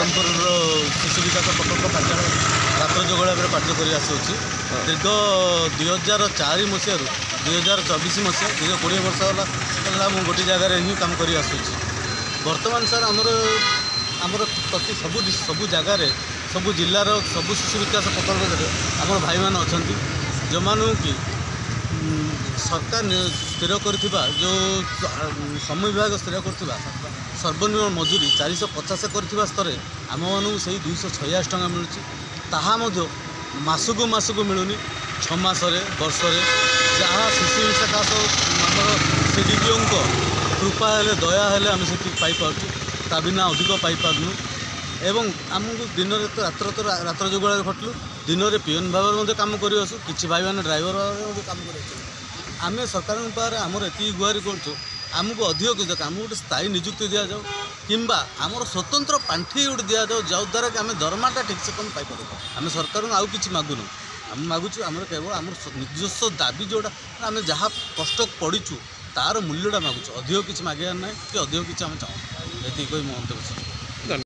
ब्रह्मपुर शिशु विकास प्रकल्प कार्यालय रात्र जोगड़ा भाव कार्य कर आसूँ दीर्घ 2004 मसीह 2024 मसीहा दीर्घ 20 वर्ष है मुझे गोटे जगार ही कम कर आसूँ बर्तमान सर आमर प्रति सबू जगार सबू जिलार सबू शिशु विकास प्रकल्प आम भाई मान अच्छा जो मानू कि सरकार स्थिर कर जो श्रम विभाग स्थिर कर सर्वनिम्न मजूरी 450 कर स्तर आम मानू से 286 टका मिलूँ ताहा मासकू मासकू मिलूनी 6 मासरे वर्षे जहाँ शिशु विकास आमर सीडीपीओ कृपा हेले दया हेले आम से पाइपु ता बिना अधिक पाइपारूँ एवं आमको दिन रात्र जोगड़ा खटलु दिन में पीएन भाव में कम कर कि भाई मैंने ड्राइवर भाव में कम कर आम सरकार पाखे आमर ये गुहारि करूँ आमको अधिक किसी आम गोटे स्थायी निजुक्ति दि जाऊ कि आमर स्वतंत्र पांठि गोटे दि जाऊ जद्वारा कि आम दरमाटा ठीक से कम पाइपर आम सरकार आउ कि मागुनु आम मागुचु आम केवल आम निजस्व दाबी जोड़ा आम जहाँ कष्ट पड़ीचु तार मूल्यटा मागुचु अधिक किसी मागे ना कि अधिक किसी आम चाहूँ ये कोई मंतव्य।